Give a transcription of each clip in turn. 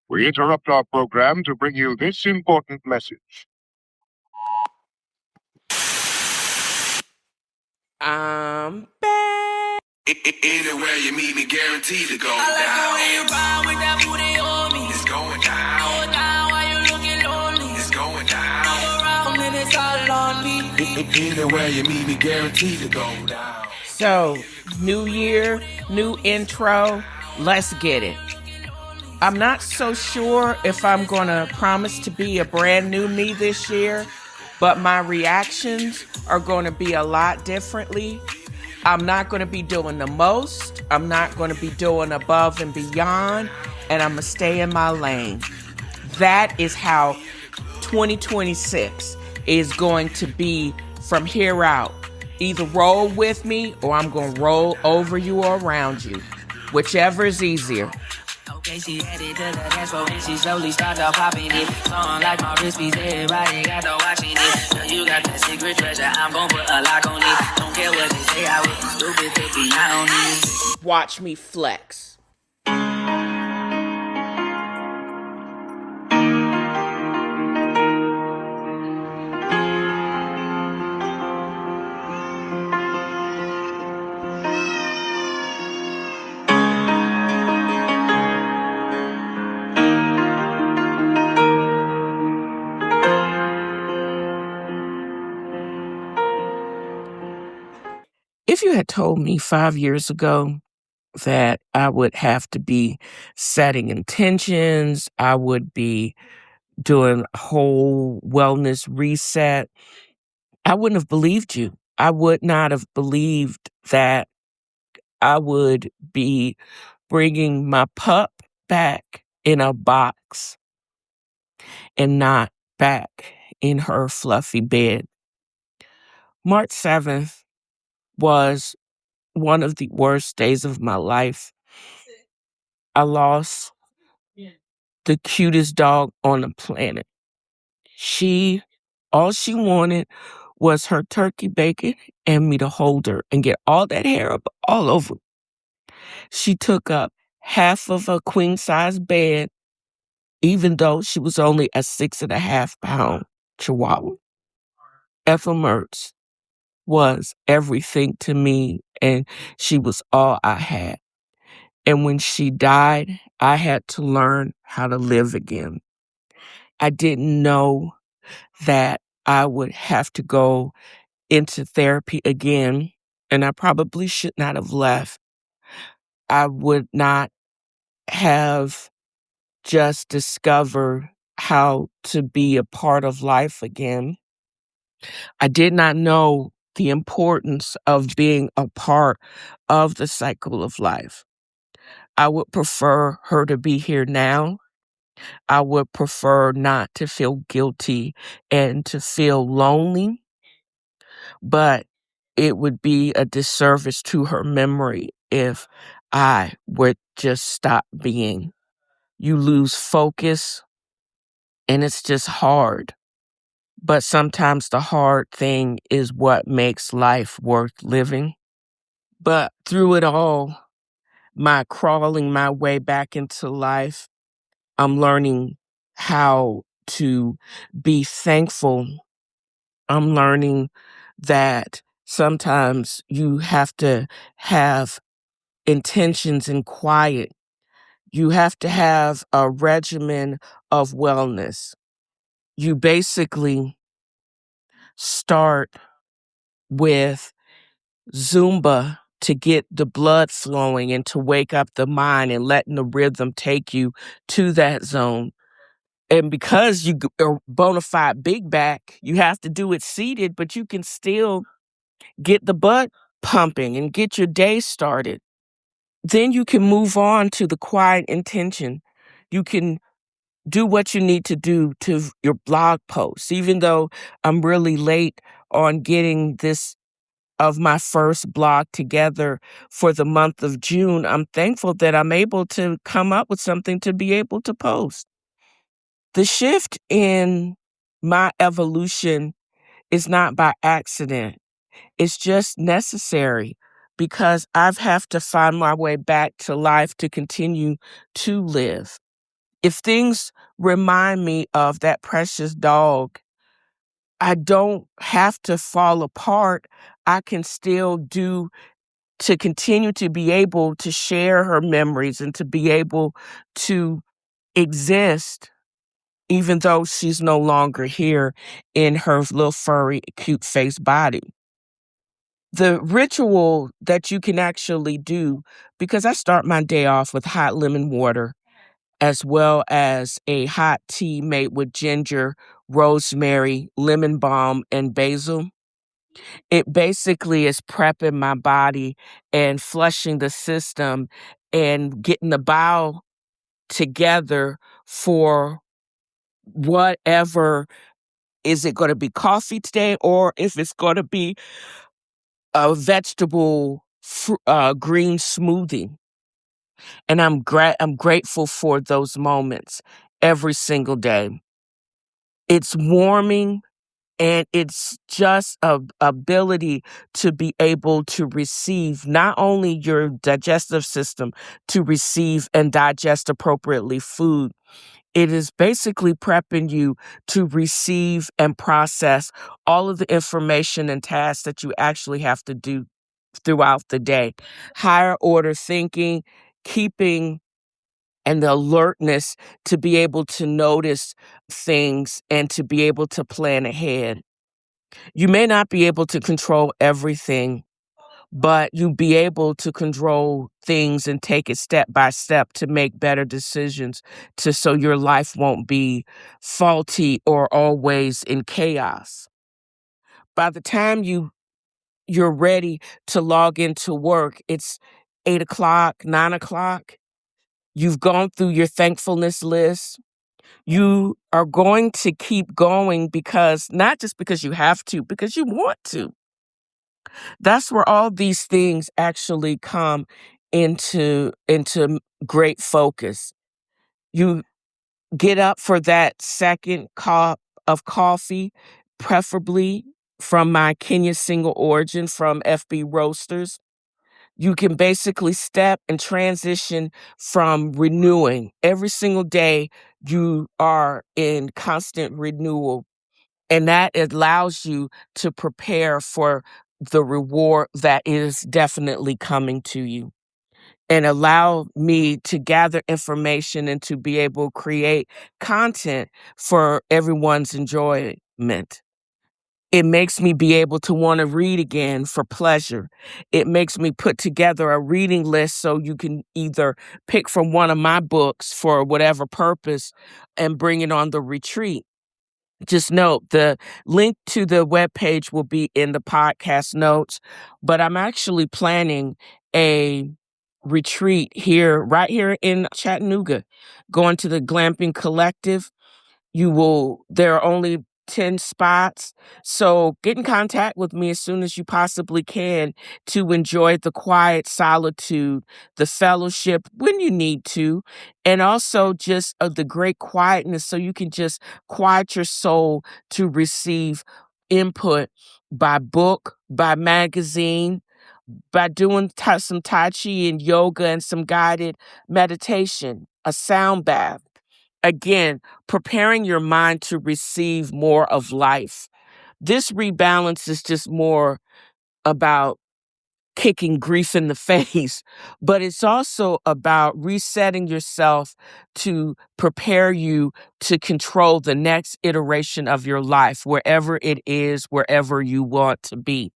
We interrupt our program to bring you this important message. I'm back. Anywhere you meet me, guaranteed to go I like down. the way you ride with that booty on me. It's going down. Going down while you looking lonely. It's going down. Come around and it's all on me. Anywhere you meet me, guaranteed to go down. So, new year, new intro. Let's get it. I'm not so sure if I'm going to promise to be a brand new me this year, but my reactions are going to be a lot differently. I'm not going to be doing the most. I'm not going to be doing above and beyond, and I'm going to stay in my lane. That is how 2026 is going to be from here out. Either roll with me or I'm going to roll over you or around you. Whichever is easier. Okay, she headed to the dance floor and she slowly started popping it. Song like my wrist piece, everybody got to watching it. Now you got that secret treasure, I'm gon' put a lock on it. Don't care what they say, I would be stupid to be not on it. Watch me flex. If you had told me 5 years ago that I would have to be setting intentions, I would be doing a whole wellness reset, I wouldn't have believed you. I would not have believed that I would be bringing my pup back in a box and not back in her fluffy bed. March 7th was one of the worst days of my life. I lost the cutest dog on the planet. All she wanted was her turkey bacon and me to hold her and get all that hair up all over. She took up half of a queen-size bed, even though she was only a 6.5-pound Chihuahua. Ethel was everything to me, and she was all I had. And when she died, I had to learn how to live again. I didn't know that I would have to go into therapy again, and I probably should not have left. I would not have just discovered how to be a part of life again. I did not know the importance of being a part of the cycle of life. I would prefer her to be here now. I would prefer not to feel guilty and to feel lonely, but it would be a disservice to her memory if I would just stop being. You lose focus, and it's just hard. But sometimes the hard thing is what makes life worth living. But through it all, my crawling my way back into life, I'm learning how to be thankful. I'm learning that sometimes you have to have intentions in quiet. You have to have a regimen of wellness. You basically start with Zumba to get the blood flowing and to wake up the mind and letting the rhythm take you to that zone. And because you are bona fide big back, you have to do it seated, but you can still get the blood pumping and get your day started. Then you can move on to the quiet intention. You can do what you need to do to your blog posts. Even though I'm really late on getting this of my first blog together for the month of June, I'm thankful that I'm able to come up with something to be able to post. The shift in my evolution is not by accident. It's just necessary because I've have to find my way back to life to continue to live. If things remind me of that precious dog, I don't have to fall apart. I can still do to continue to be able to share her memories and to be able to exist, even though she's no longer here in her little furry, cute face body. The ritual that you can actually do, because I start my day off with hot lemon water, as well as a hot tea made with ginger, rosemary, lemon balm, and basil. It basically is prepping my body and flushing the system and getting the bowel together for whatever. Is it going to be coffee today, or if it's going to be a vegetable green smoothie? And I'm grateful for those moments every single day. It's warming, and it's just a ability to be able to receive not only your digestive system to receive and digest appropriately food. It is basically prepping you to receive and process all of the information and tasks that you actually have to do throughout the day. Higher order thinking, keeping and the alertness to be able to notice things and to be able to plan ahead. You may not be able to control everything, but you be able to control things and take it step by step to make better decisions so your life won't be faulty or always in chaos. By the time you're ready to log into work, it's 8 o'clock, 9 o'clock. You've gone through your thankfulness list. You are going to keep going because not just because you have to, because you want to. That's where all these things actually come into great focus. You get up for that second cup of coffee, preferably from my Kenya single origin from FB Roasters. You can basically step and transition from renewing. Every single day, you are in constant renewal, and that allows you to prepare for the reward that is definitely coming to you, and allow me to gather information and to be able to create content for everyone's enjoyment. It makes me be able to want to read again for pleasure. It makes me put together a reading list so you can either pick from one of my books for whatever purpose and bring it on the retreat. Just note the link to the webpage will be in the podcast notes, but I'm actually planning a retreat right here in Chattanooga, going to the Glamping Collective. There are only 10 spots. So get in contact with me as soon as you possibly can to enjoy the quiet solitude, the fellowship when you need to, and also just the great quietness so you can just quiet your soul to receive input by book, by magazine, by doing some Tai Chi and yoga and some guided meditation, a sound bath. Again, preparing your mind to receive more of life. This rebalance is just more about kicking grief in the face, but it's also about resetting yourself to prepare you to control the next iteration of your life, wherever it is, wherever you want to be.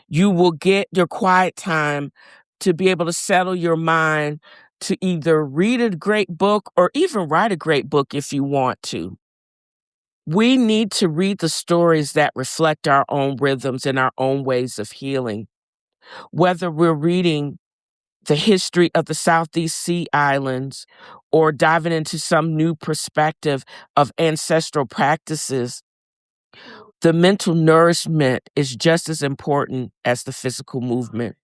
You will get your quiet time to be able to settle your mind to either read a great book or even write a great book if you want to. We need to read the stories that reflect our own rhythms and our own ways of healing. Whether we're reading the history of the Southeast Sea Islands or diving into some new perspective of ancestral practices, the mental nourishment is just as important as the physical movement.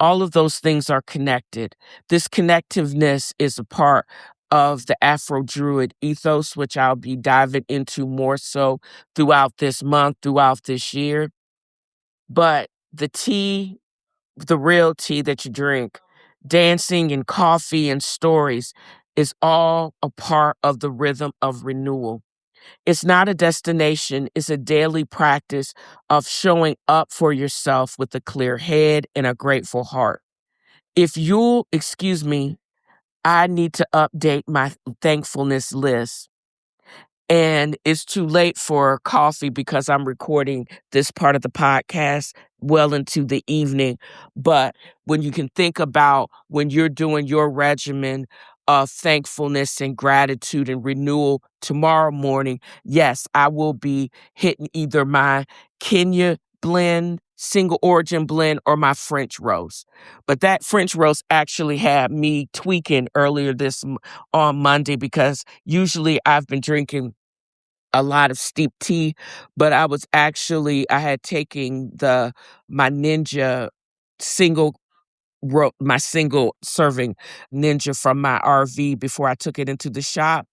All of those things are connected. This connectiveness is a part of the Afro-Druid ethos, which I'll be diving into more so throughout this month, throughout this year. But the tea, the real tea that you drink, dancing and coffee and stories is all a part of the rhythm of renewal. It's not a destination, it's a daily practice of showing up for yourself with a clear head and a grateful heart. If you'll excuse me, I need to update my thankfulness list. And it's too late for coffee because I'm recording this part of the podcast well into the evening. But when you can think about when you're doing your regimen of thankfulness and gratitude and renewal tomorrow morning, yes, I will be hitting either my Kenya blend, single origin blend, or my French roast. But that French roast actually had me tweaking earlier on Monday because usually I've been drinking a lot of steep tea, but I had taken my Ninja my single serving Ninja from my RV before I took it into the shop.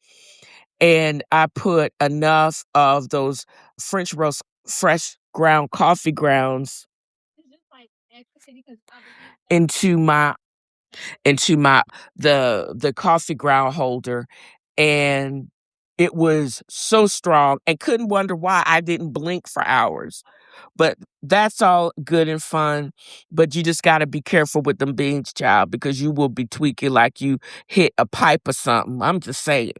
And I put enough of those French roast fresh ground coffee grounds into the coffee ground holder, and it was so strong and couldn't wonder why I didn't blink for hours. But that's all good and fun, but you just got to be careful with them beans, child, because you will be tweaking like you hit a pipe or something. I'm just saying.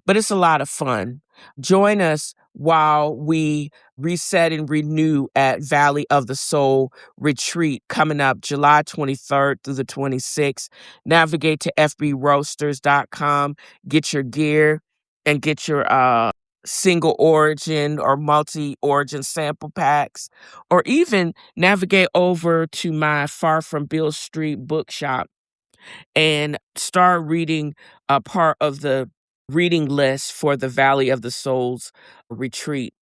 But it's a lot of fun. Join us while we reset and renew at Valley of the Soul retreat coming up July 23rd through the 26th. Navigate to fbroasters.com, get your gear, and get your single origin or multi-origin sample packs, or even navigate over to my Far From Beale Street bookshop and start reading a part of the reading list for the Valley of the Souls retreat.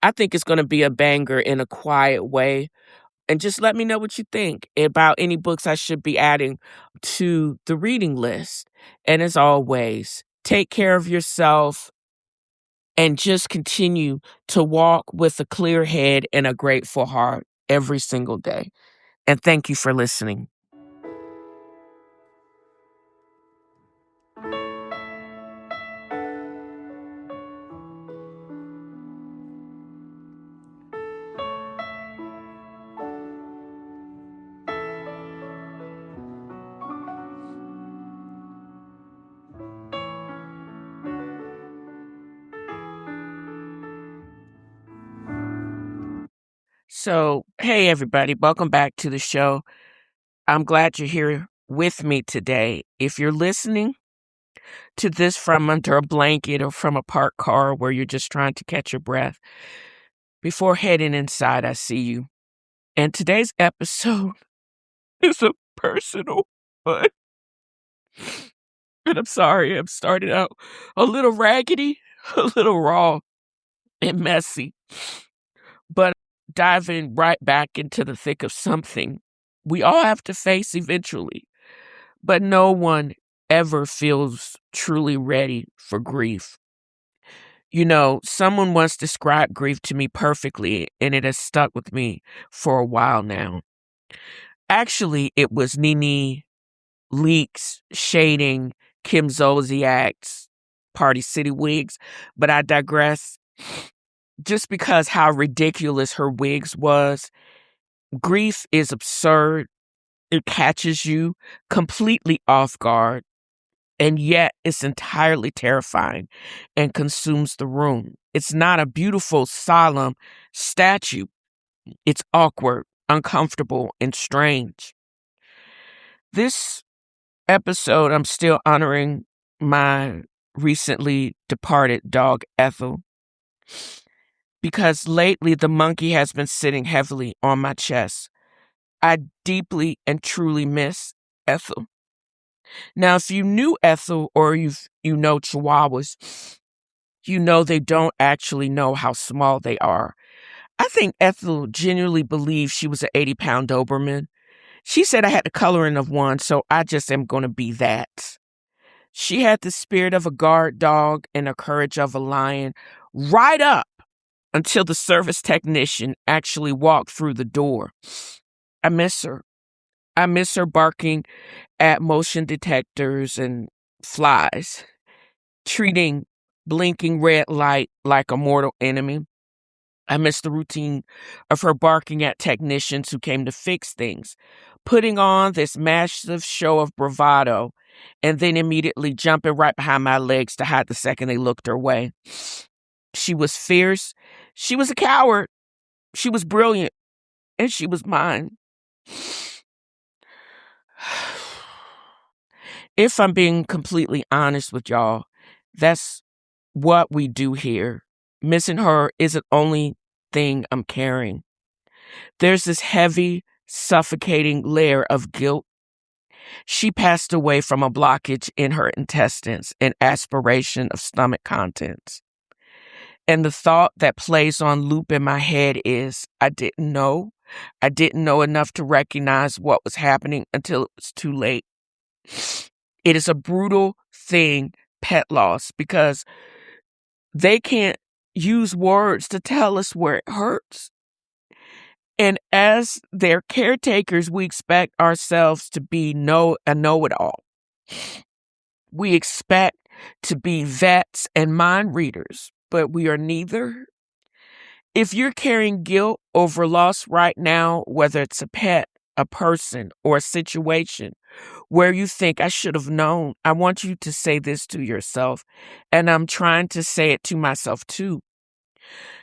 I think it's going to be a banger in a quiet way. And just let me know what you think about any books I should be adding to the reading list. And as always, take care of yourself and just continue to walk with a clear head and a grateful heart every single day. And thank you for listening. So, hey, everybody, welcome back to the show. I'm glad you're here with me today. If you're listening to this from under a blanket or from a parked car where you're just trying to catch your breath, before heading inside, I see you. And today's episode is a personal one. And I'm sorry, I'm starting out a little raggedy, a little raw and messy, but diving right back into the thick of something we all have to face eventually, but no one ever feels truly ready for grief. You know, someone once described grief to me perfectly, and it has stuck with me for a while now. Actually, it was Nene Leakes shading Kim Zolciak's Party City wigs, but I digress. Just because how ridiculous her wigs was, grief is absurd. It catches you completely off guard, and yet it's entirely terrifying and consumes the room. It's not a beautiful, solemn statue. It's awkward, uncomfortable, and strange. This episode, I'm still honoring my recently departed dog, Ethel, because lately the monkey has been sitting heavily on my chest. I deeply and truly miss Ethel. Now, if you knew Ethel or you know Chihuahuas, you know they don't actually know how small they are. I think Ethel genuinely believed she was an 80-pound Doberman. She said I had the coloring of one, so I just am going to be that. She had the spirit of a guard dog and the courage of a lion right up until the service technician actually walked through the door. I miss her. I miss her barking at motion detectors and flies, treating blinking red light like a mortal enemy. I miss the routine of her barking at technicians who came to fix things, putting on this massive show of bravado, and then immediately jumping right behind my legs to hide the second they looked her way. She was fierce. She was a coward. She was brilliant. And she was mine. If I'm being completely honest with y'all, that's what we do here. Missing her isn't the only thing I'm carrying. There's this heavy, suffocating layer of guilt. She passed away from a blockage in her intestines and aspiration of stomach contents. And the thought that plays on loop in my head is, I didn't know. I didn't know enough to recognize what was happening until it was too late. It is a brutal thing, pet loss, because they can't use words to tell us where it hurts. And as their caretakers, we expect ourselves to be a know-it-all. We expect to be vets and mind readers, but we are neither. If you're carrying guilt over loss right now, whether it's a pet, a person, or a situation where you think I should have known, I want you to say this to yourself, and I'm trying to say it to myself too.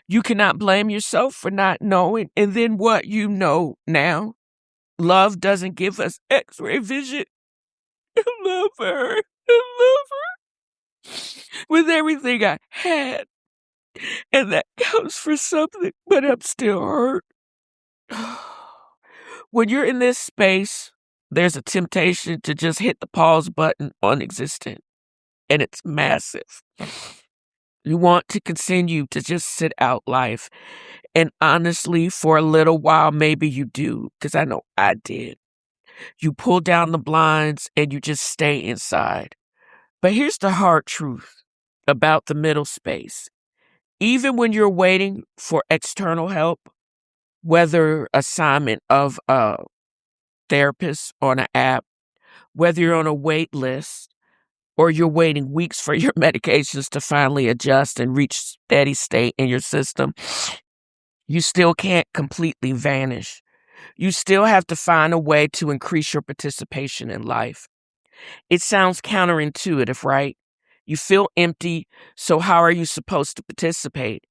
You cannot blame yourself for not knowing, and then what you know now. Love doesn't give us x-ray vision. I love her. I love her with everything I had. And that counts for something, but I'm still hurt. When you're in this space, there's a temptation to just hit the pause button on existent, and it's massive. You want to continue to just sit out life, and honestly, for a little while, maybe you do, because I know I did. You pull down the blinds, and you just stay inside. But here's the hard truth about the middle space. Even when you're waiting for external help, whether assignment of a therapist on an app, whether you're on a wait list, or you're waiting weeks for your medications to finally adjust and reach steady state in your system, you still can't completely vanish. You still have to find a way to increase your participation in life. It sounds counterintuitive, right? You feel empty, so how are you supposed to participate?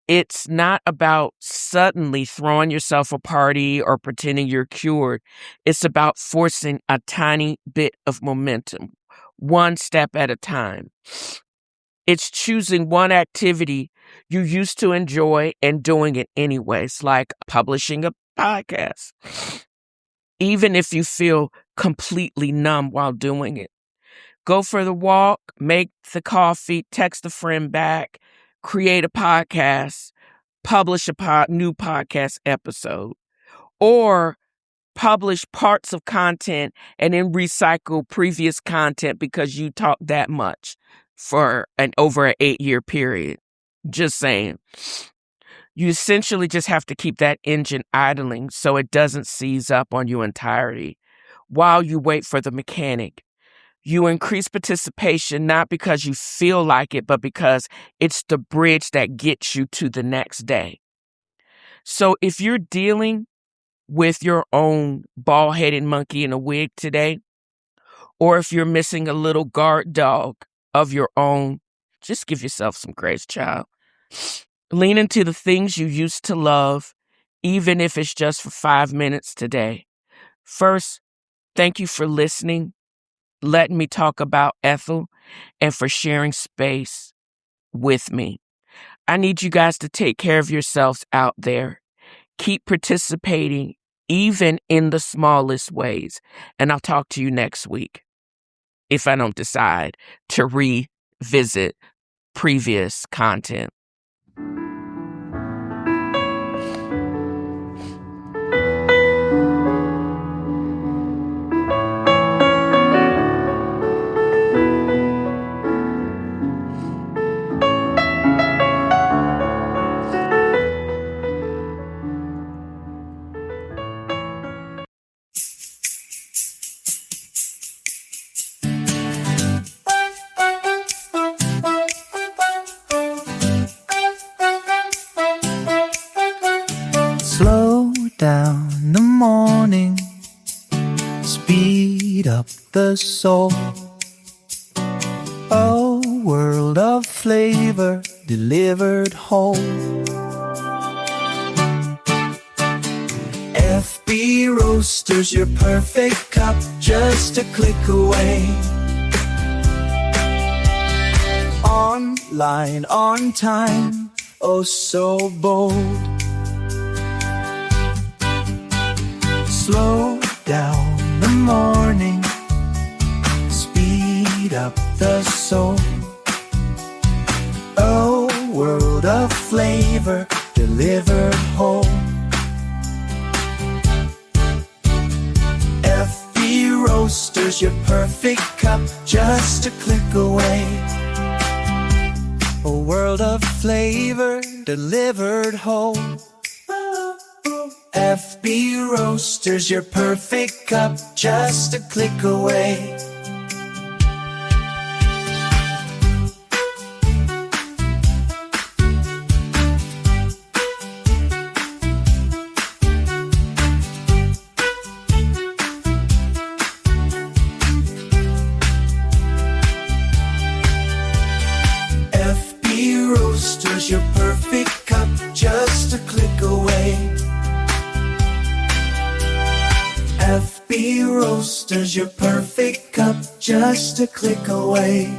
It's not about suddenly throwing yourself a party or pretending you're cured. It's about forcing a tiny bit of momentum, one step at a time. It's choosing one activity you used to enjoy and doing it anyways, like publishing a podcast, even if you feel completely numb while doing it. Go for the walk, make the coffee, text a friend back, create a podcast, publish a new podcast episode, or publish parts of content and then recycle previous content because you talked that much for over an 8-year period. Just saying. You essentially just have to keep that engine idling so it doesn't seize up on your entirety while you wait for the mechanic. You increase participation not because you feel like it, but because it's the bridge that gets you to the next day. So if you're dealing with your own bald-headed monkey in a wig today, or if you're missing a little guard dog of your own, just give yourself some grace, child. Lean into the things you used to love, even if it's just for 5 minutes today. First, thank you for listening, letting me talk about Ethel, and for sharing space with me. I need you guys to take care of yourselves out there. Keep participating, even in the smallest ways. And I'll talk to you next week if I don't decide to revisit previous content. up the soul. A world of flavor delivered home. FB Roasters, your perfect cup, just a click away. Online, on time, oh so bold. Slow down the morning, speed up the soul. A world of flavor delivered home. FB Roasters, your perfect cup, just a click away. A world of flavor delivered home. FB Roasters, your perfect cup, just a click away. FB Roasters, your perfect cup, just a click away. FB Roasters, your perfect cup, just a click away.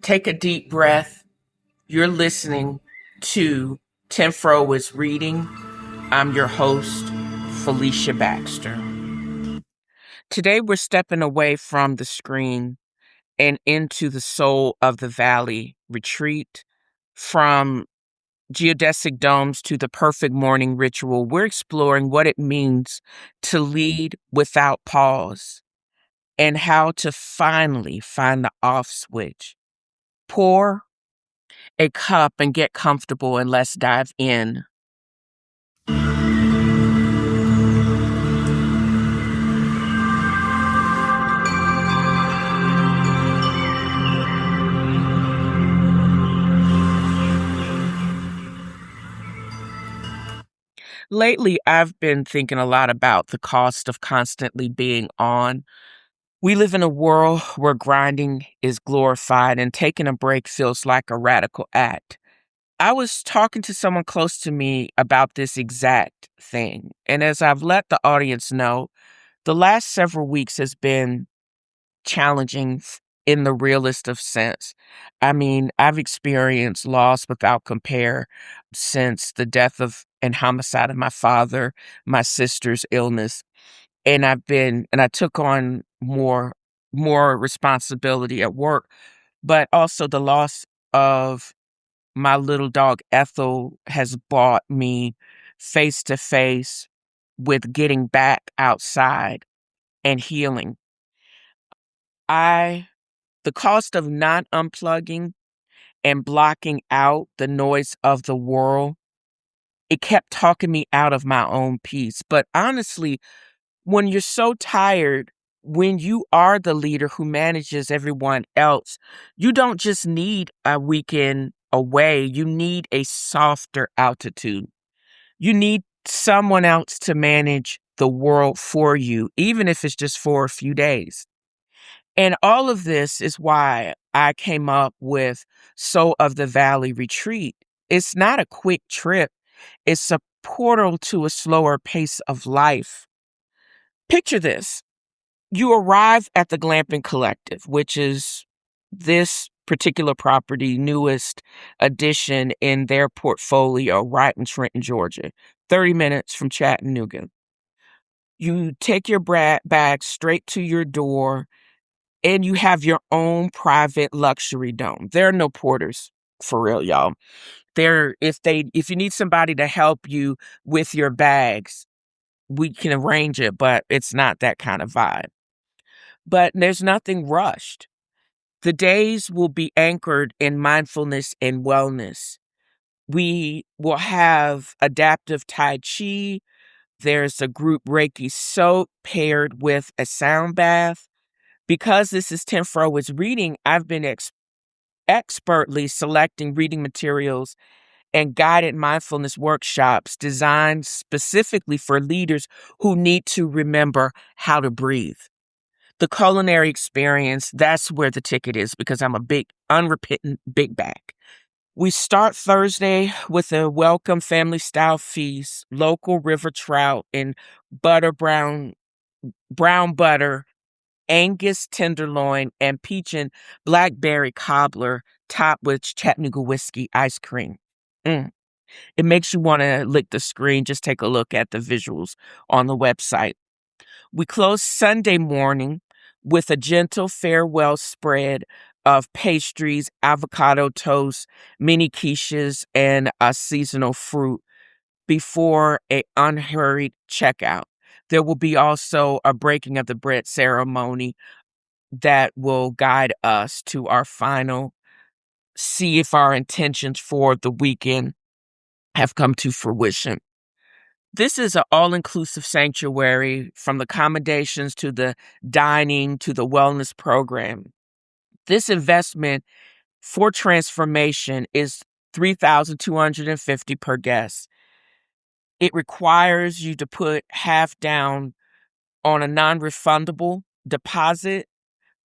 Take a deep breath. You're listening to Tenfro is Reading. I'm your host, Felicia Baxter. Today we're stepping away from the screen and into the soul of the valley retreat. From geodesic domes to the perfect morning ritual, we're exploring what it means to lead without pause and how to finally find the off switch. Pour a cup and get comfortable, and let's dive in. Lately, I've been thinking a lot about the cost of constantly being on. We live in a world where grinding is glorified and taking a break feels like a radical act. I was talking to someone close to me about this exact thing. And as I've let the audience know, the last several weeks has been challenging in the realest of sense. I mean, I've experienced loss without compare since the death of and homicide of my father, my sister's illness. And I took on more responsibility at work, but also the loss of my little dog Ethel has brought me face to face with getting back outside and healing. The cost of not unplugging and blocking out the noise of the world, it kept talking me out of my own peace. But honestly, when you're so tired, when you are the leader who manages everyone else, you don't just need a weekend away. You need a softer altitude. You need someone else to manage the world for you, even if it's just for a few days. And all of this is why I came up with Soul of the Valley Retreat. It's not a quick trip. It's a portal to a slower pace of life. Picture this. You arrive at the Glamping Collective, which is this particular property, newest addition in their portfolio right in Trenton, Georgia, 30 minutes from Chattanooga. You take your bag straight to your door, and you have your own private luxury dome. There are no porters, for real, y'all. If you need somebody to help you with your bags, we can arrange it, but it's not that kind of vibe. But there's nothing rushed. The days will be anchored in mindfulness and wellness. We will have adaptive Tai Chi. There's a group Reiki soak paired with a sound bath. Because this is 10 Fro's reading, I've been expertly selecting reading materials and guided mindfulness workshops designed specifically for leaders who need to remember how to breathe. The culinary experience, that's where the ticket is, because I'm a big, unrepentant big bag. We start Thursday with a welcome family-style feast, local river trout and brown butter, Angus tenderloin, and peach and blackberry cobbler topped with Chattanooga whiskey ice cream. It makes you want to lick the screen. Just take a look at the visuals on the website. We close Sunday morning with a gentle farewell spread of pastries, avocado toast, mini quiches, and a seasonal fruit before a unhurried checkout. There will be also a breaking of the bread ceremony that will guide us to our final, see if our intentions for the weekend have come to fruition. This is an all-inclusive sanctuary, from the accommodations to the dining to the wellness program. This investment for transformation is $3,250 per guest. It requires you to put half down on a non-refundable deposit,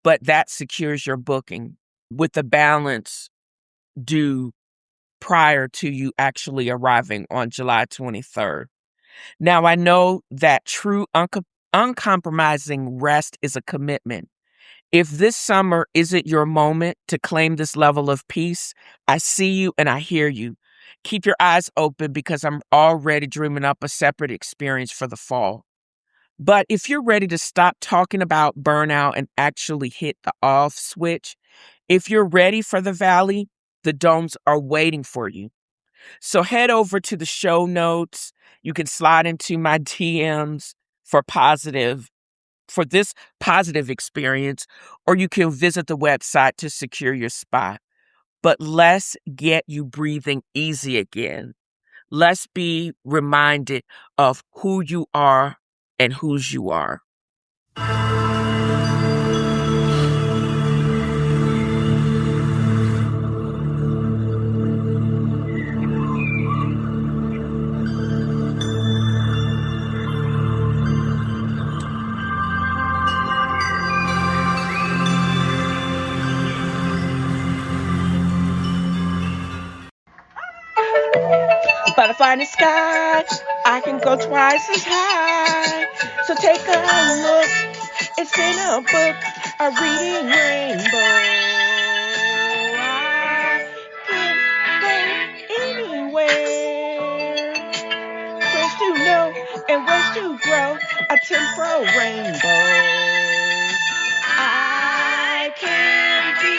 but that secures your booking with the balance due prior to you actually arriving on July 23rd. Now, I know that true uncompromising rest is a commitment. If this summer isn't your moment to claim this level of peace, I see you and I hear you. Keep your eyes open, because I'm already dreaming up a separate experience for the fall. But if you're ready to stop talking about burnout and actually hit the off switch, if you're ready for the valley, the domes are waiting for you. So head over to the show notes. You can slide into my DMs for this positive experience, or you can visit the website to secure your spot. But let's get you breathing easy again. Let's be reminded of who you are and whose you are. Butterfly in the sky, I can go twice as high. So take a look, it's in a book, a reading rainbow. I can go anywhere. Where's to know and where's to grow, a 10-fro rainbow. I can be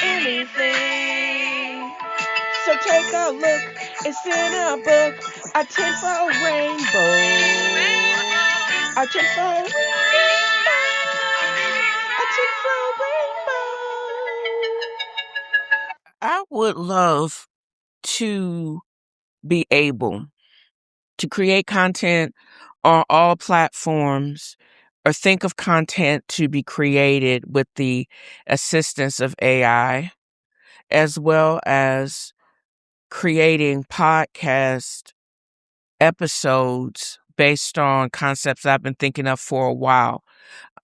anything. So take a look, it's in a book, a 10-fro rainbow. A 10-fro rainbow. A 10-fro rainbow. I would love to be able to create content on all platforms, or think of content to be created with the assistance of AI, as well as creating podcast episodes based on concepts I've been thinking of for a while.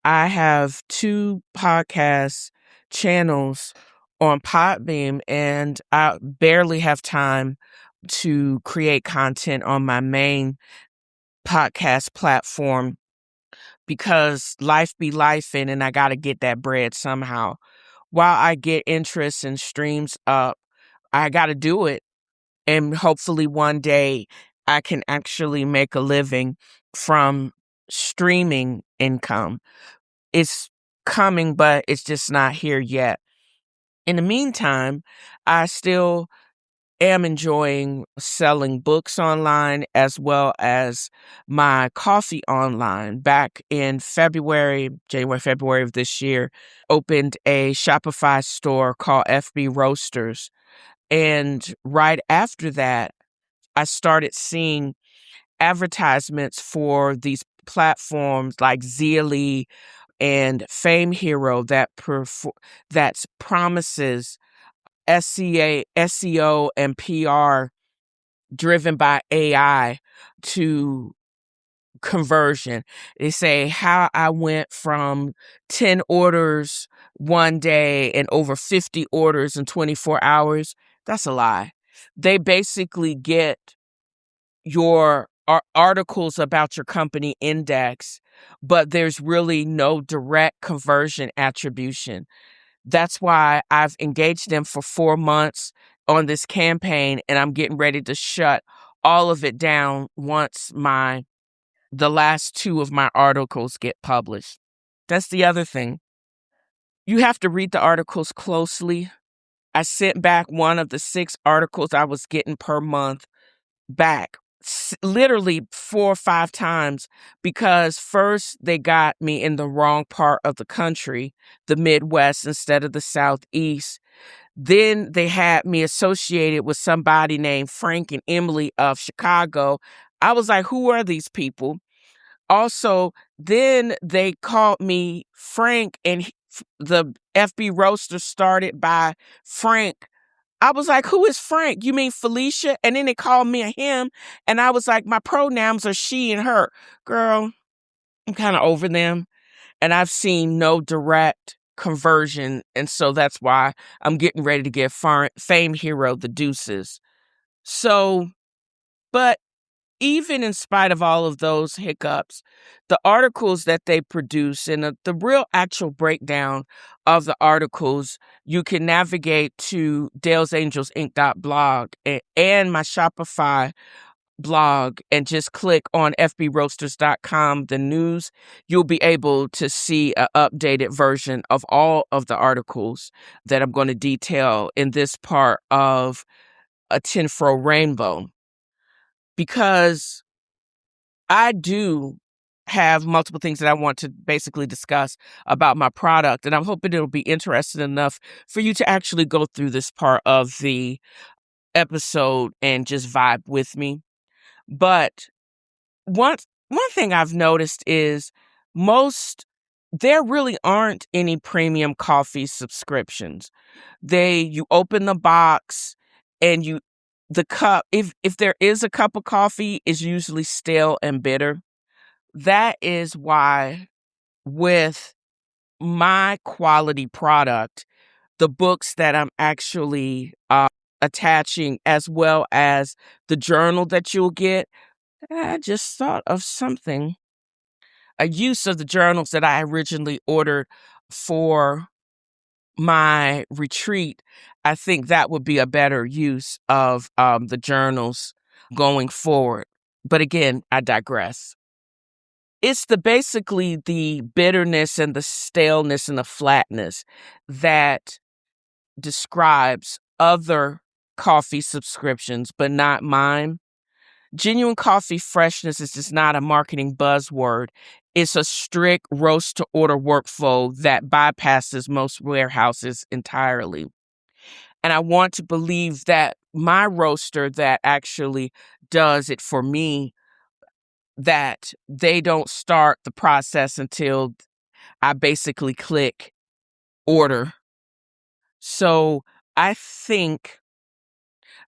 I have 2 podcast channels on Podbeam, and I barely have time to create content on my main podcast platform, because life be lifing and I got to get that bread somehow. While I get interest and streams up, I got to do it. And hopefully one day I can actually make a living from streaming income. It's coming, but it's just not here yet. In the meantime, I still am enjoying selling books online as well as my coffee online. Back in January, February of this year, opened a Shopify store called FB Roasters. And right after that, I started seeing advertisements for these platforms like Zealy and Fame Hero that promises SEO and PR driven by AI to conversion. They say how I went from 10 orders one day and over 50 orders in 24 hours. That's a lie. They basically get your articles about your company index, but there's really no direct conversion attribution. That's why I've engaged them for 4 months on this campaign, and I'm getting ready to shut all of it down once the last 2 of my articles get published. That's the other thing. You have to read the articles closely. I sent back one of the 6 articles I was getting per month back literally 4 or 5 times because first they got me in the wrong part of the country, the Midwest instead of the Southeast. Then they had me associated with somebody named Frank and Emily of Chicago. I was like, who are these people? Also, then they called me Frank, and the FB roaster started by Frank. I was like, who is Frank? You mean Felicia? And then they called me a him. And I was like, my pronouns are she and her. Girl, I'm kind of over them. And I've seen no direct conversion. And so that's why I'm getting ready to give Fame Hero the deuces. So, but even in spite of all of those hiccups, the articles that they produce and the real actual breakdown of the articles, you can navigate to dalesangelsinc.blog and my Shopify blog and just click on fbroasters.com, the news. You'll be able to see an updated version of all of the articles that I'm going to detail in this part of a tinfoil rainbow. Because I do have multiple things that I want to basically discuss about my product, and I'm hoping it'll be interesting enough for you to actually go through this part of the episode and just vibe with me. But one thing I've noticed is there really aren't any premium coffee subscriptions. You open the box and the cup, if there is a cup of coffee, is usually stale and bitter. That is why with my quality product, the books that I'm actually attaching, as well as the journal that you'll get, I just thought of something. A use of the journals that I originally ordered for my retreat, I think that would be a better use of the journals going forward. But again, I digress. It's basically the bitterness and the staleness and the flatness that describes other coffee subscriptions, but not mine. Genuine coffee freshness is just not a marketing buzzword. It's a strict roast to order workflow that bypasses most warehouses entirely. And I want to believe that my roaster that actually does it for me, that they don't start the process until I basically click order. So I think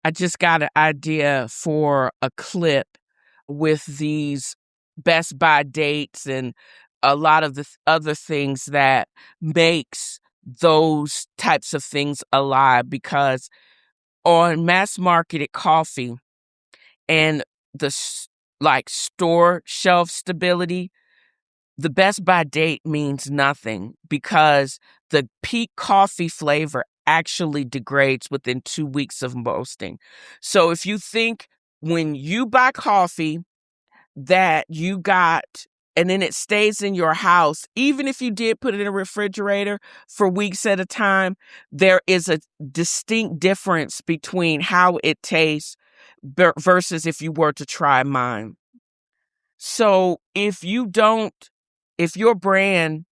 I just got an idea for a clip with these Best Buy dates and a lot of the other things that makes those types of things alive, because on mass marketed coffee and the store shelf stability, the Best Buy date means nothing because the peak coffee flavor actually degrades within 2 weeks of roasting. So if you think when you buy coffee that you got and then it stays in your house, even if you did put it in a refrigerator for weeks at a time, there is a distinct difference between how it tastes versus if you were to try mine. So if your brand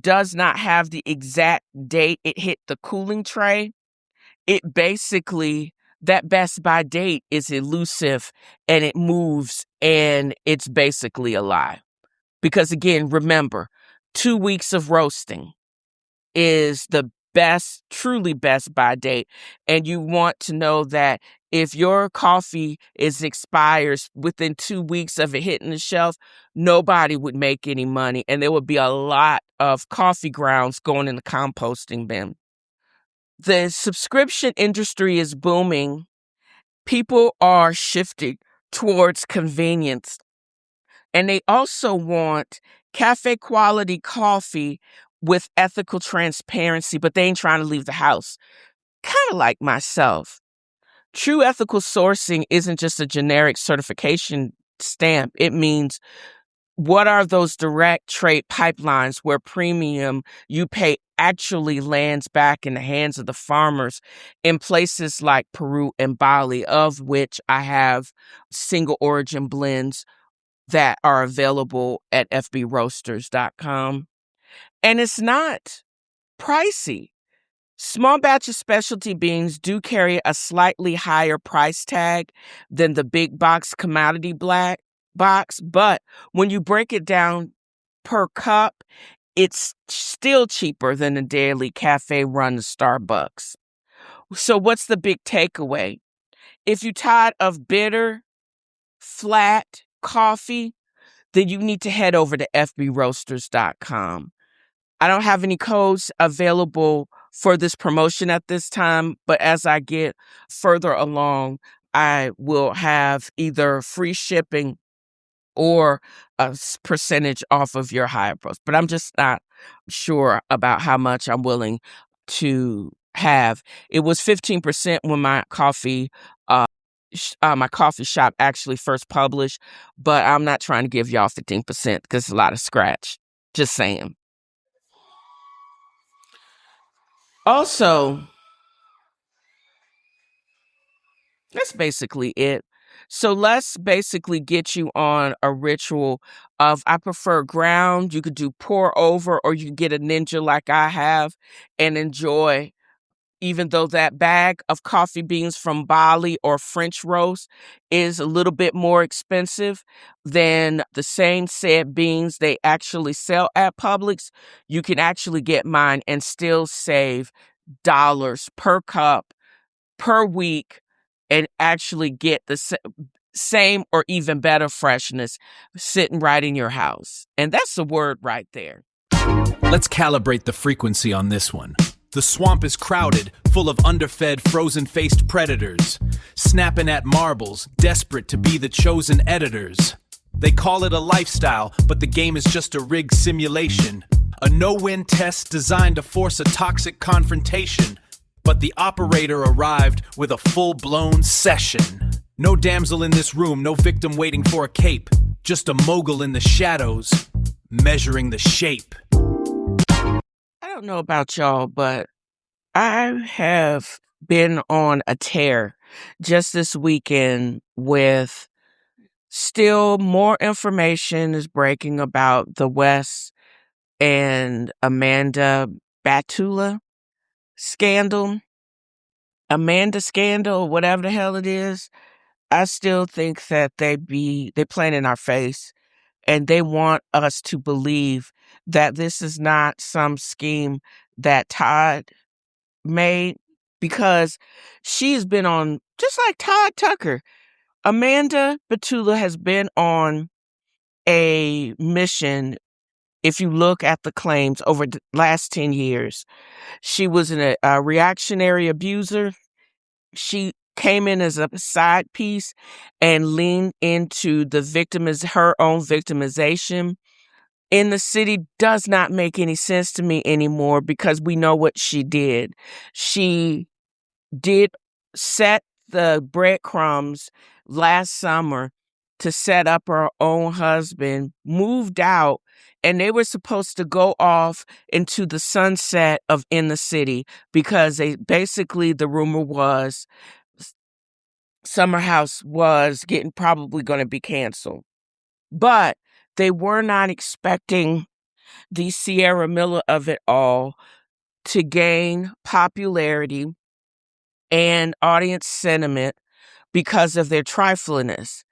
does not have the exact date it hit the cooling tray, it basically, that best by date is elusive and it moves and it's basically a lie. Because again, remember, 2 weeks of roasting is the best, truly best by date. And you want to know that if your coffee expires within 2 weeks of it hitting the shelf, nobody would make any money. And there would be a lot of coffee grounds going in the composting bin. The subscription industry is booming. People are shifting towards convenience. And they also want cafe quality coffee with ethical transparency, but they ain't trying to leave the house. Kind of like myself. True ethical sourcing isn't just a generic certification stamp. It means, what are those direct trade pipelines where premium you pay actually lands back in the hands of the farmers in places like Peru and Bali, of which I have single origin blends that are available at fbroasters.com. And it's not pricey. Small batch of specialty beans do carry a slightly higher price tag than the big box commodity black box, but when you break it down per cup, it's still cheaper than a daily cafe run to Starbucks. So what's the big takeaway? If you're tired of bitter, flat coffee, then you need to head over to fbroasters.com. I don't have any codes available for this promotion at this time, but as I get further along, I will have either free shipping or a percentage off of your higher price. But I'm just not sure about how much I'm willing to have. It was 15% when my coffee shop actually first published, but I'm not trying to give y'all 15% because it's a lot of scratch. Just saying. Also, that's basically it. So let's basically get you on a ritual of, I prefer ground. You could do pour over, or you could get a ninja like I have and enjoy. Even though that bag of coffee beans from Bali or French roast is a little bit more expensive than the same said beans they actually sell at Publix, you can actually get mine and still save dollars per cup per week and actually get the same or even better freshness sitting right in your house. And that's the word right there. Let's calibrate the frequency on this one. The swamp is crowded, full of underfed, frozen-faced predators, snapping at marbles, desperate to be the chosen editors. They call it a lifestyle, but the game is just a rigged simulation. A no-win test designed to force a toxic confrontation. But the operator arrived with a full-blown session. No damsel in this room, no victim waiting for a cape. Just a mogul in the shadows, measuring the shape. I don't know about y'all, but I have been on a tear just this weekend with still more information is breaking about the West and Amanda Batula scandal. Amanda scandal, whatever the hell it is. I still think that they playing in our face. And they want us to believe that this is not some scheme that Todd made, because she's been on, just like Todd Tucker. Amanda Batula has been on a mission. If you look at the claims over the last 10 years, she was a reactionary abuser. She came in as a side piece and leaned into her own victimization in the city. Does not make any sense to me anymore, because we know what she did. She did set the breadcrumbs last summer to set up her own husband, moved out, and they were supposed to go off into the sunset of In the City because the rumor was Summer House was probably going to be canceled. But they were not expecting the Sierra Miller of it all to gain popularity and audience sentiment because of their triflingness.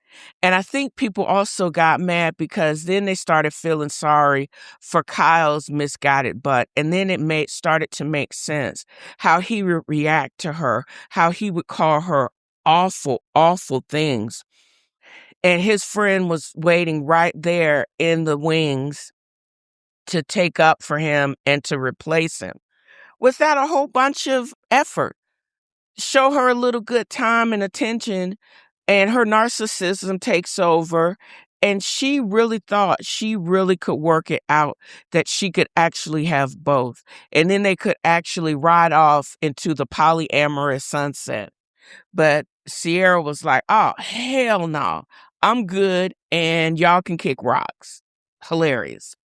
And I think people also got mad because then they started feeling sorry for Kyle's misguided butt. And then it started to make sense how he would react to her, how he would call her awful, awful things. And his friend was waiting right there in the wings to take up for him and to replace him without a whole bunch of effort. Show her a little good time and attention, and her narcissism takes over. And she really thought she really could work it out, that she could actually have both. And then they could actually ride off into the polyamorous sunset. But Sierra was like, oh, hell no. I'm good, and y'all can kick rocks. Hilarious.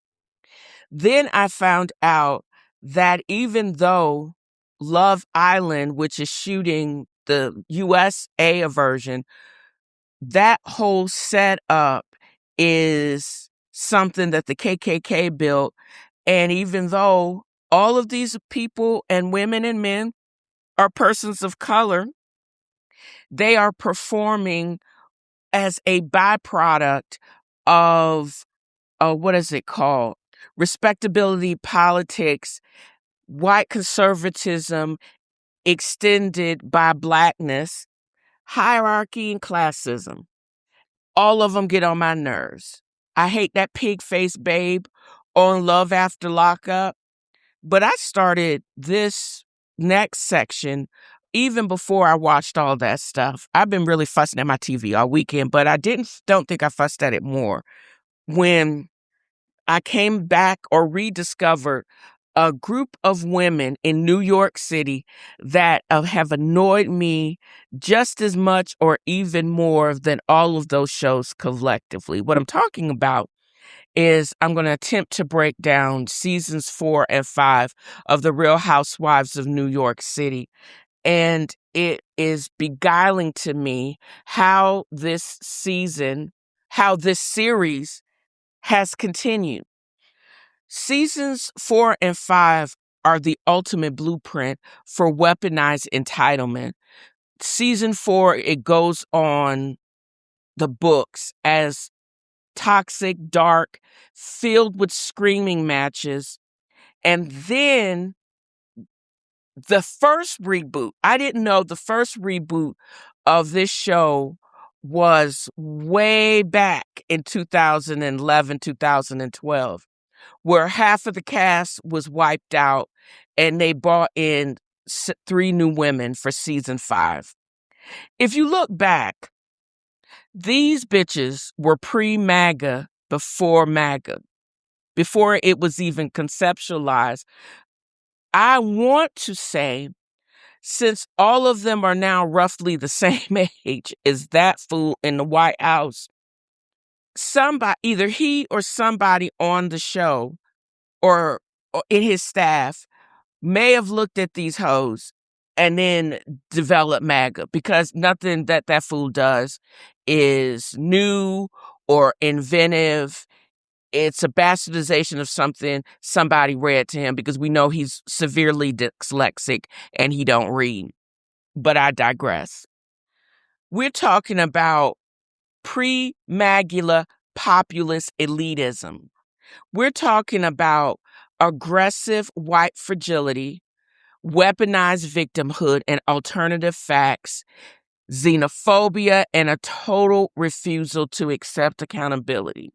Then I found out that even though Love Island, which is shooting the USA version, that whole setup is something that the KKK built. And even though all of these people and women and men are persons of color, they are performing as a byproduct of what is it called? Respectability politics, white conservatism extended by blackness, hierarchy, and classism. All of them get on my nerves. I hate that pig-faced babe on Love After Lockup. But I started this next section even before I watched all that stuff. I've been really fussing at my TV all weekend, but I don't think I fussed at it more when I came back or rediscovered a group of women in New York City that have annoyed me just as much or even more than all of those shows collectively. What I'm talking about is I'm going to attempt to break down seasons 4 and 5 of The Real Housewives of New York City. And it is beguiling to me how this series has continued. Seasons 4 and 5 are the ultimate blueprint for weaponized entitlement. Season 4, it goes on the books as toxic, dark, filled with screaming matches. And then the first reboot, I didn't know the first reboot of this show was way back in 2011, 2012, where half of the cast was wiped out and they brought in 3 new women for season 5. If you look back, these bitches were pre-MAGA before MAGA, before it was even conceptualized. I want to say, since all of them are now roughly the same age as that fool in the White House, somebody, either he or somebody on the show or in his staff, may have looked at these hoes and then developed MAGA, because nothing that fool does is new or inventive. It's a bastardization of something somebody read to him, because we know he's severely dyslexic and he don't read. But I digress. We're talking about pre-MAGula populist elitism. We're talking about aggressive white fragility, weaponized victimhood and alternative facts, xenophobia, and a total refusal to accept accountability.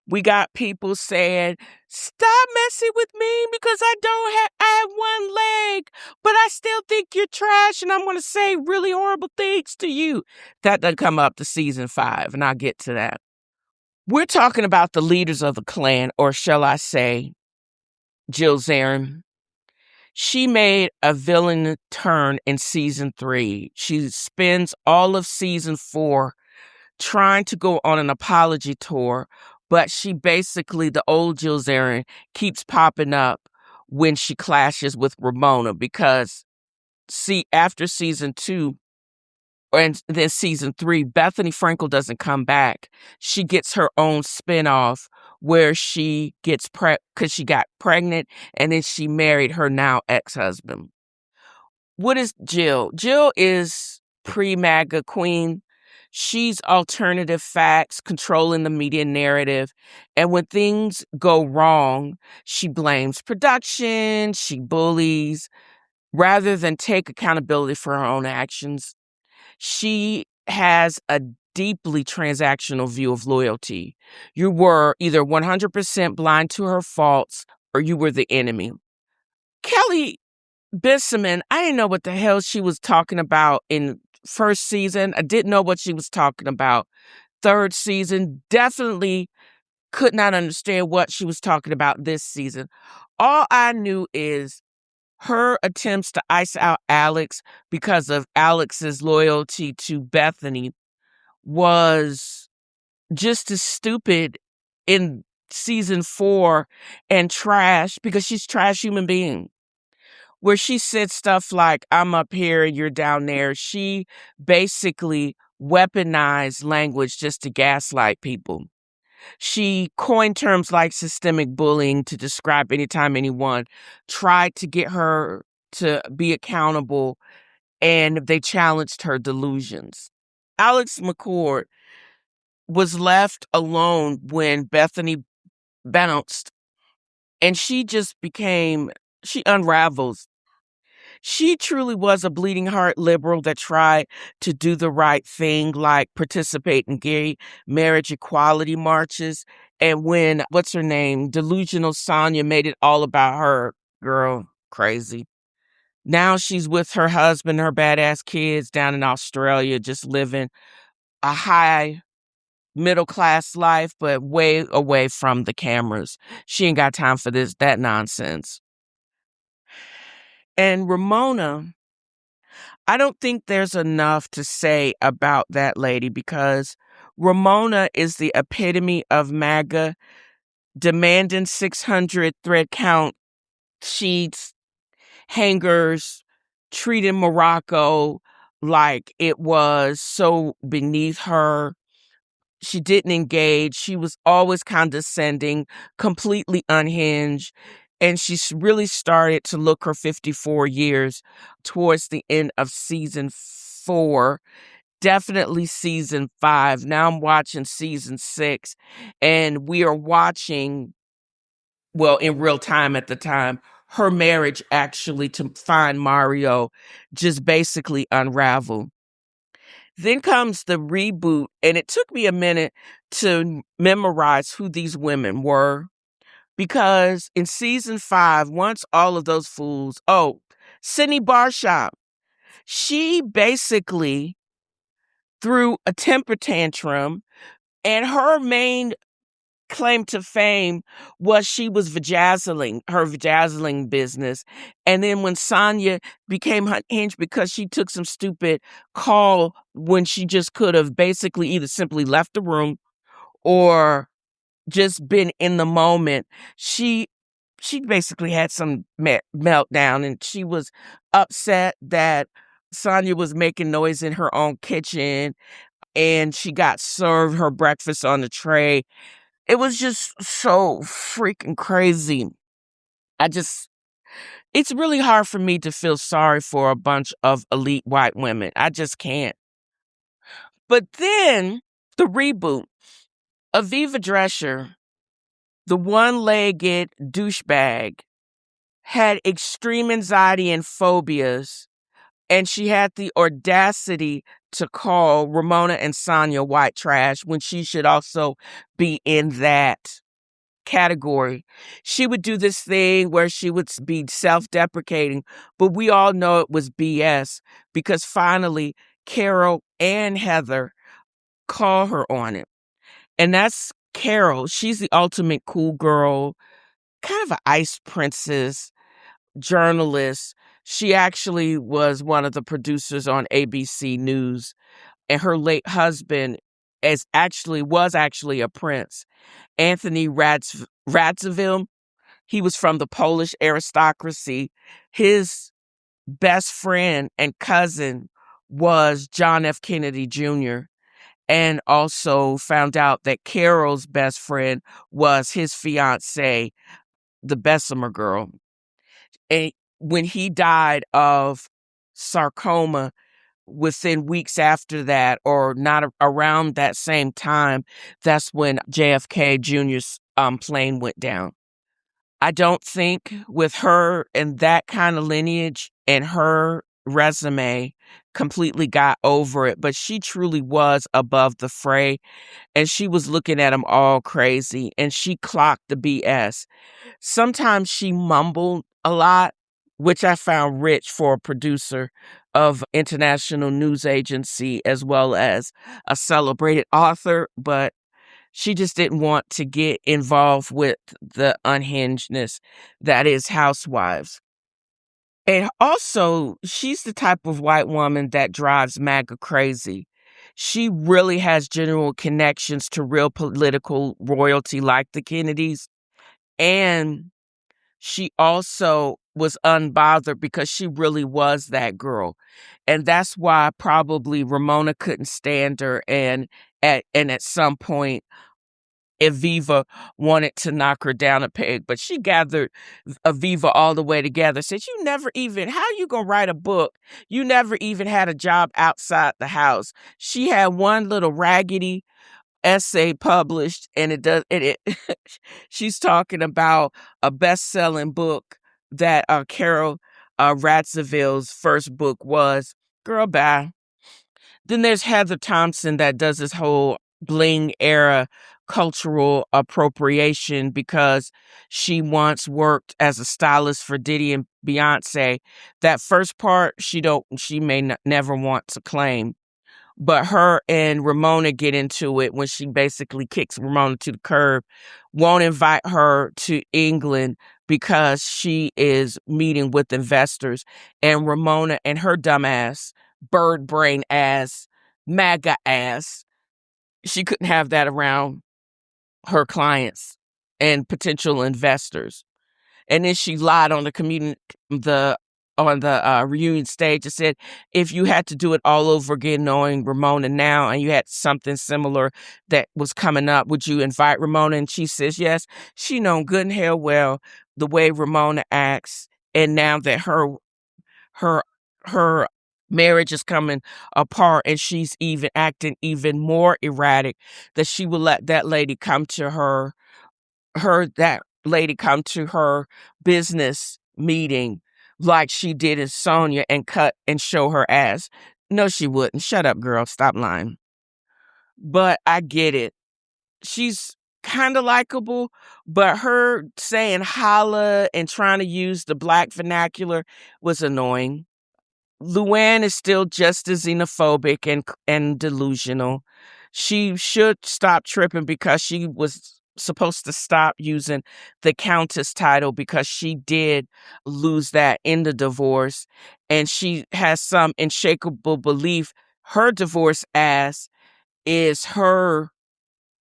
We got people saying, stop messing with me because I have one leg, but I still think you're trash and I'm going to say really horrible things to you. That doesn't come up to season 5, and I'll get to that. We're talking about the leaders of the clan, or shall I say, Jill Zarin. She made a villain turn in season 3. She spends all of season 4 trying to go on an apology tour, but she basically, the old Jill Zarin, keeps popping up when she clashes with Ramona because, see, after season 2, and then season 3, Bethany Frankel doesn't come back. She gets her own spinoff where she gets because she got pregnant and then she married her now ex-husband. What is Jill? Jill is pre-MAGA queen. She's alternative facts, controlling the media narrative. And when things go wrong, she blames production, she bullies, rather than take accountability for her own actions. She has a deeply transactional view of loyalty. You were either 100% blind to her faults or you were the enemy. Kelly Bissaman, I didn't know what the hell she was talking about in first season. I didn't know what she was talking about third season. Definitely could not understand what she was talking about this season. All I knew is her attempts to ice out Alex because of Alex's loyalty to Bethany was just as stupid in season 4 and trash because she's trash human being. Where she said stuff like, I'm up here, you're down there. She basically weaponized language just to gaslight people. She coined terms like systemic bullying to describe anytime anyone tried to get her to be accountable and they challenged her delusions. Alex McCord was left alone when Bethany bounced, and she unravels. She truly was a bleeding heart liberal that tried to do the right thing, like participate in gay marriage equality marches. And when, what's her name, delusional Sonia made it all about her, girl, crazy. Now she's with her husband, her badass kids down in Australia, just living a high middle class life, but way away from the cameras. She ain't got time for that nonsense. And Ramona, I don't think there's enough to say about that lady because Ramona is the epitome of MAGA, demanding 600 thread count sheets, hangers, treating Morocco like it was so beneath her. She didn't engage. She was always condescending, completely unhinged. And she really started to look her 54 years towards the end of season 4, definitely season 5. Now I'm watching season 6, and we are watching, well, in real time at the time, her marriage actually to find Mario just basically unravel. Then comes the reboot, and it took me a minute to memorize who these women were. Because in season 5, once all of those fools, Sydney Barshop, she basically threw a temper tantrum, and her main claim to fame was she was her vajazzling business. And then when Sonia became unhinged because she took some stupid call when she just could have basically either simply left the room or just been in the moment, she basically had some meltdown, and she was upset that Sonia was making noise in her own kitchen and she got served her breakfast on the tray. It was just so freaking crazy. It's really hard for me to feel sorry for a bunch of elite white women. I just can't. But then the reboot, Aviva Drescher, the one-legged douchebag, had extreme anxiety and phobias, and she had the audacity to call Ramona and Sonia white trash when she should also be in that category. She would do this thing where she would be self-deprecating, but we all know it was BS because finally Carol and Heather call her on it. And that's Carol. She's the ultimate cool girl, kind of an ice princess, journalist. She actually was one of the producers on ABC News, and her late husband was actually a prince. Anthony Radziwill, he was from the Polish aristocracy. His best friend and cousin was John F. Kennedy Jr., and also found out that Carol's best friend was his fiancée, the Bessemer girl. And when he died of sarcoma, within weeks after that, or not around that same time, that's when JFK Jr.'s plane went down. I don't think with her and that kind of lineage and her resume completely got over it, but she truly was above the fray, and she was looking at them all crazy, and she clocked the BS. Sometimes she mumbled a lot, which I found rich for a producer of international news agency as well as a celebrated author, but she just didn't want to get involved with the unhingedness that is housewives. And also, she's the type of white woman that drives MAGA crazy. She really has general connections to real political royalty like the Kennedys. And she also was unbothered because she really was that girl. And that's why probably Ramona couldn't stand her. And at some point, Aviva wanted to knock her down a peg, but she gathered Aviva all the way together. Said, how you gonna write a book? You never even had a job outside the house. She had one little raggedy essay published, and she's talking about a best-selling book that Carol Radziwill's first book was. Girl, bye. Then there's Heather Thompson that does this whole bling era cultural appropriation because she once worked as a stylist for Diddy and Beyonce. That first part she may never want to claim. But her and Ramona get into it when she basically kicks Ramona to the curb, won't invite her to England because she is meeting with investors. And Ramona and her dumbass, bird brain ass, MAGA ass, she couldn't have that around her clients and potential investors. And then she lied on the reunion stage and said, if you had to do it all over again, knowing Ramona now, and you had something similar that was coming up, would you invite Ramona? And she says, yes. She known good and hell well the way Ramona acts. And now that her marriage is coming apart and she's even acting even more erratic, that she will let that lady come to her business meeting like she did in Sonia and cut and show her ass. No, she wouldn't. Shut up, girl. Stop lying. But I get it. She's kind of likable, but her saying holla and trying to use the black vernacular was annoying. Luann is still just as xenophobic and delusional. She should stop tripping because she was supposed to stop using the Countess title because she did lose that in the divorce. And she has some unshakable belief her divorce ass is her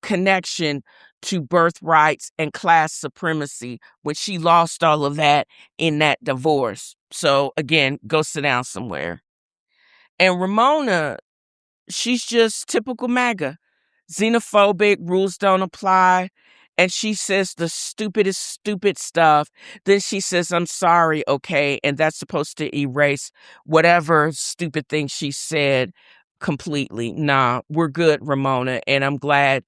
connection to birthrights and class supremacy when she lost all of that in that divorce. So again, go sit down somewhere. And Ramona, she's just typical MAGA. Xenophobic, rules don't apply. And she says the stupidest stupid stuff. Then she says, I'm sorry, okay? And that's supposed to erase whatever stupid thing she said completely. Nah, we're good, Ramona. And I'm glad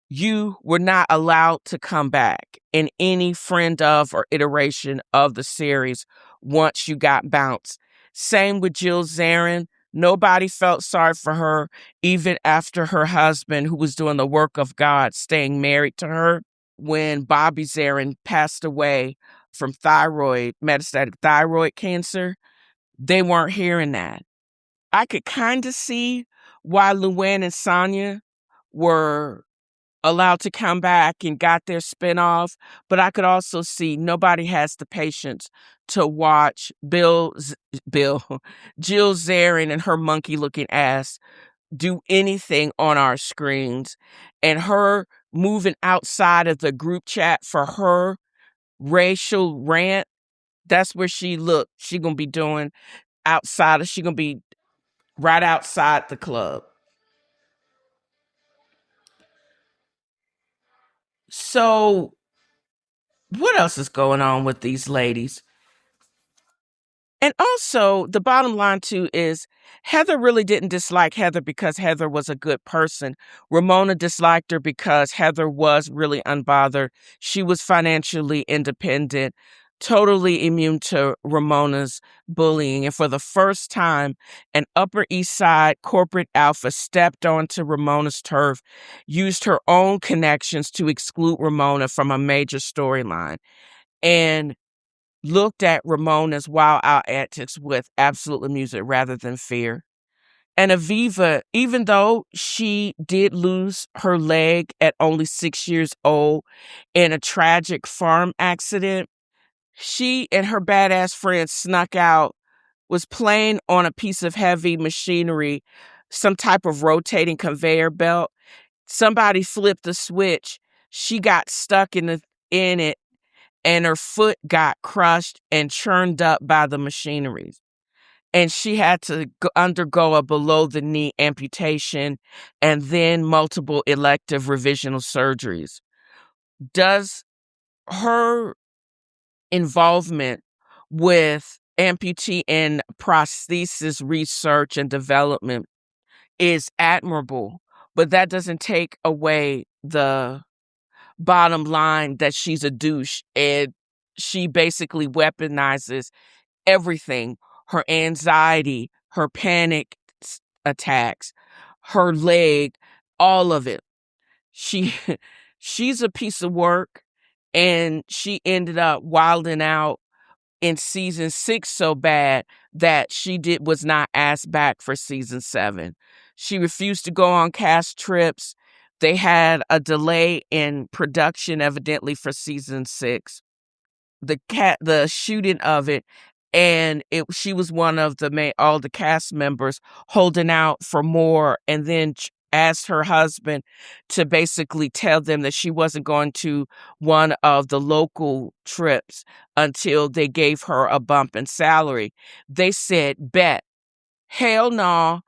you were not allowed to come back in any friend of or iteration of the series once you got bounced. Same with Jill Zarin. Nobody felt sorry for her, even after her husband, who was doing the work of God, staying married to her. When Bobby Zarin passed away from metastatic thyroid cancer, they weren't hearing that. I could kind of see why Luann and Sonia were allowed to come back and got their spinoff, but I could also see nobody has the patience to watch Jill Zarin and her monkey-looking ass do anything on our screens. And her moving outside of the group chat for her racial rant, that's where she gonna be doing she gonna be right outside the club. So what else is going on with these ladies? And also, the bottom line too is Heather really didn't dislike Heather because Heather was a good person. Ramona disliked her because Heather was really unbothered. She was financially independent, totally immune to Ramona's bullying. And for the first time, an Upper East Side corporate alpha stepped onto Ramona's turf, used her own connections to exclude Ramona from a major storyline, and looked at Ramona's wild out antics with absolute amusement rather than fear. And Aviva, even though she did lose her leg at only 6 years old in a tragic farm accident, she and her badass friend snuck out, was playing on a piece of heavy machinery, some type of rotating conveyor belt. Somebody flipped the switch. She got stuck in it, and her foot got crushed and churned up by the machineries. And she had to undergo a below-the-knee amputation and then multiple elective revisional surgeries. Does her involvement with amputee and prosthesis research and development is admirable, but that doesn't take away the bottom line that she's a douche, and she basically weaponizes everything: her anxiety, her panic attacks, her leg, all of it. She she's a piece of work, and she ended up wilding out in season 6 so bad that she was not asked back for season 7. She refused to go on cast trips. They had a delay in production evidently for season 6. The shooting of it, and she was one of all the cast members holding out for more, and then asked her husband to basically tell them that she wasn't going to one of the local trips until they gave her a bump in salary. They said, bet. Hell no.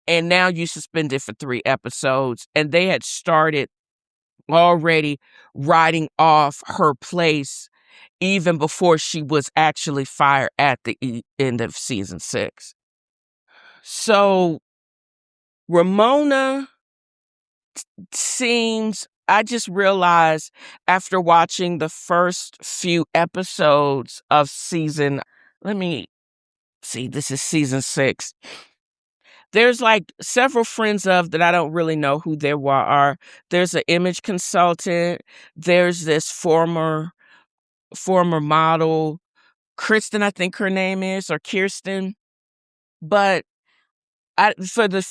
And now you suspended for 3 episodes. And they had started already writing off her place even before she was actually fired at the end of season 6. So Ramona I just realized after watching the first few episodes of let me see, this is season 6. There's like several friends of that I don't really know who they are. There's an image consultant. There's this former model, Kristen, I think her name is, or Kirsten. But for the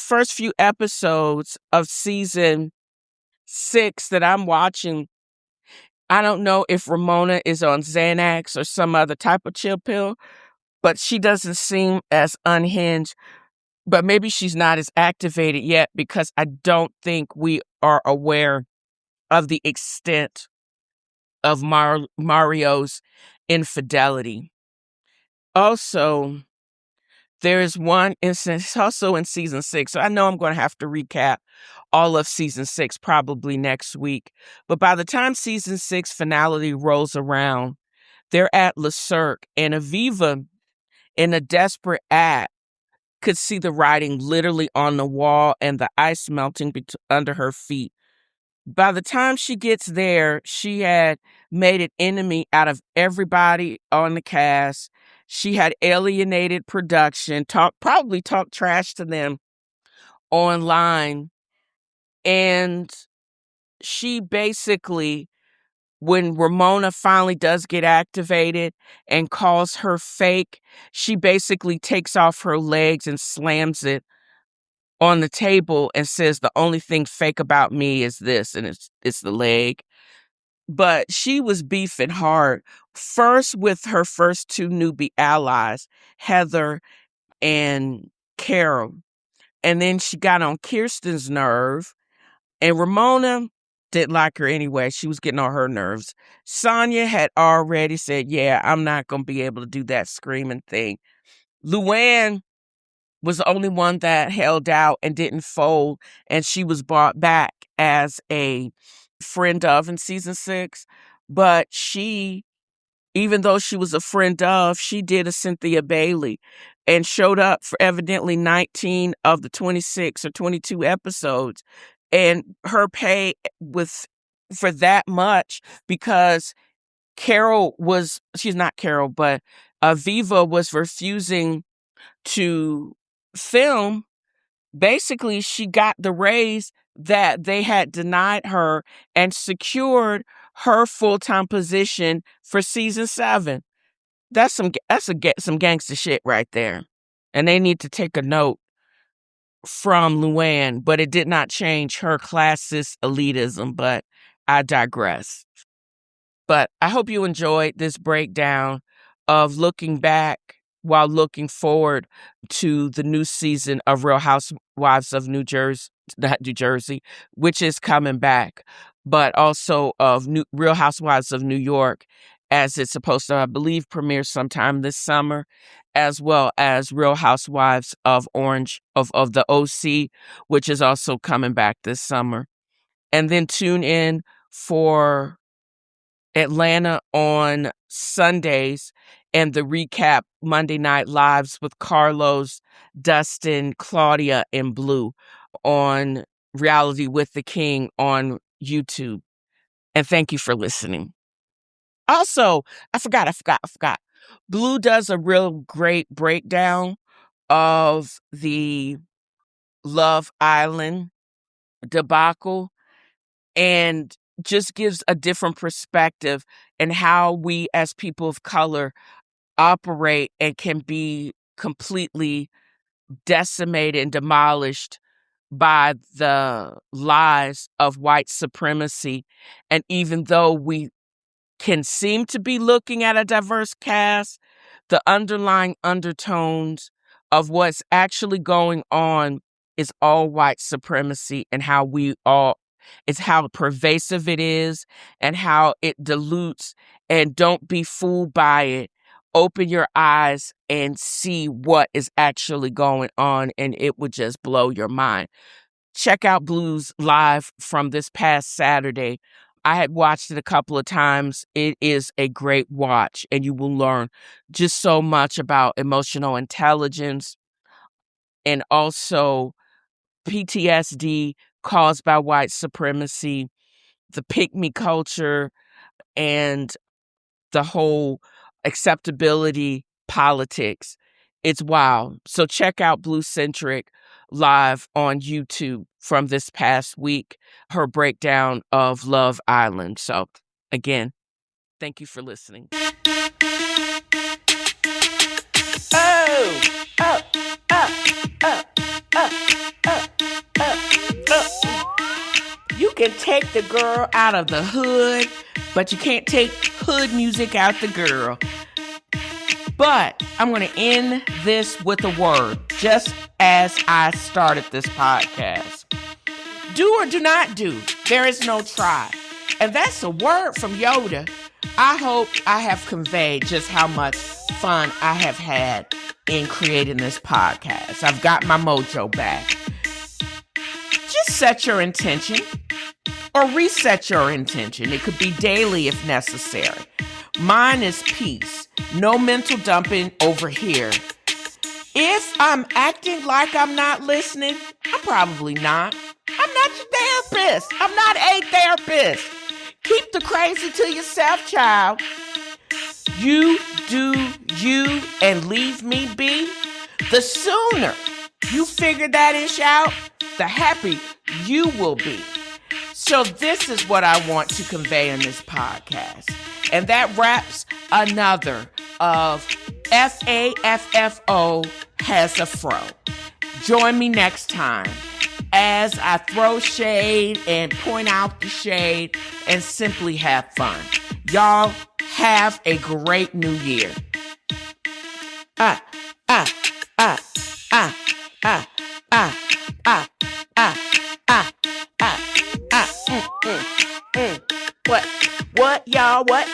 first few episodes of season 6 that I'm watching, I don't know if Ramona is on Xanax or some other type of chill pill, but she doesn't seem as unhinged. But maybe she's not as activated yet because I don't think we are aware of the extent of Mario's infidelity. Also, there is one instance also in season 6. So I know I'm going to have to recap all of season 6 probably next week. But by the time season 6 finale rolls around, they're at Le Cirque, and Aviva, in a desperate act, could see the writing literally on the wall and the ice melting under her feet. By the time she gets there, she had made an enemy out of everybody on the cast. She had alienated production, probably talked trash to them online. And she basically, when Ramona finally does get activated and calls her fake, she basically takes off her legs and slams it on the table and says, the only thing fake about me is this, and it's the leg. But she was beefing hard, first with her first 2 newbie allies, Heather and Carol. And then she got on Kirsten's nerve. And Ramona didn't like her anyway. She was getting on her nerves. Sonia had already said, yeah, I'm not going to be able to do that screaming thing. Luann was the only one that held out and didn't fold. And she was brought back as a friend of in season 6. But she, even though she was a friend of, she did a Cynthia Bailey and showed up for evidently 19 of the 26 or 22 episodes. And her pay was for that much because she's not Carol, but Viva was refusing to film. Basically, she got the raise that they had denied her and secured her full-time position for season 7. That's some gangster shit right there. And they need to take a note from Luann, but it did not change her classist elitism, but I digress. But I hope you enjoyed this breakdown of looking back while looking forward to the new season of Real Housewives of New Jersey, which is coming back, but also of Real Housewives of New York, as it's supposed to, I believe, premiere sometime this summer, as well as Real Housewives of Orange, of the OC, which is also coming back this summer. And then tune in for Atlanta on Sundays and the recap Monday Night Lives with Carlos, Dustin, Claudia, and Blue on Reality with the King on YouTube. And thank you for listening. Also, I forgot. Blue does a real great breakdown of the Love Island debacle and just gives a different perspective and how we as people of color operate and can be completely decimated and demolished by the lies of white supremacy. And even though we can seem to be looking at a diverse cast, the underlying undertones of what's actually going on is all white supremacy and it's how pervasive it is and how it dilutes. And don't be fooled by it. Open your eyes and see what is actually going on, and it would just blow your mind. Check out Blue's live from this past Saturday. I had watched it a couple of times. It is a great watch, and you will learn just so much about emotional intelligence and also PTSD caused by white supremacy, the pick-me culture, and the whole acceptability politics. It's wild. So check out Blue Centric live on YouTube from this past week, her breakdown of Love Island. So again, thank you for listening. You can take the girl out of the hood, but you can't take hood music out the girl. But I'm going to end this with a word, just as I started this podcast. Do or do not do. There is no try. And that's a word from Yoda. I hope I have conveyed just how much fun I have had in creating this podcast. I've got my mojo back. Just set your intention or reset your intention. It could be daily if necessary. Mine is peace. No mental dumping over here. If I'm acting like I'm not listening, I'm probably not. I'm not your therapist. I'm not a therapist. Keep the crazy to yourself, child. You do you and leave me be. The sooner you figure that ish out, the happy you will be. So this is what I want to convey in this podcast. And that wraps another of FAFFO has a fro. Join me next time as I throw shade and point out the shade and simply have fun. Y'all have a great new year. Ah, ah, ah, ah, ah, ah. What, y'all? What?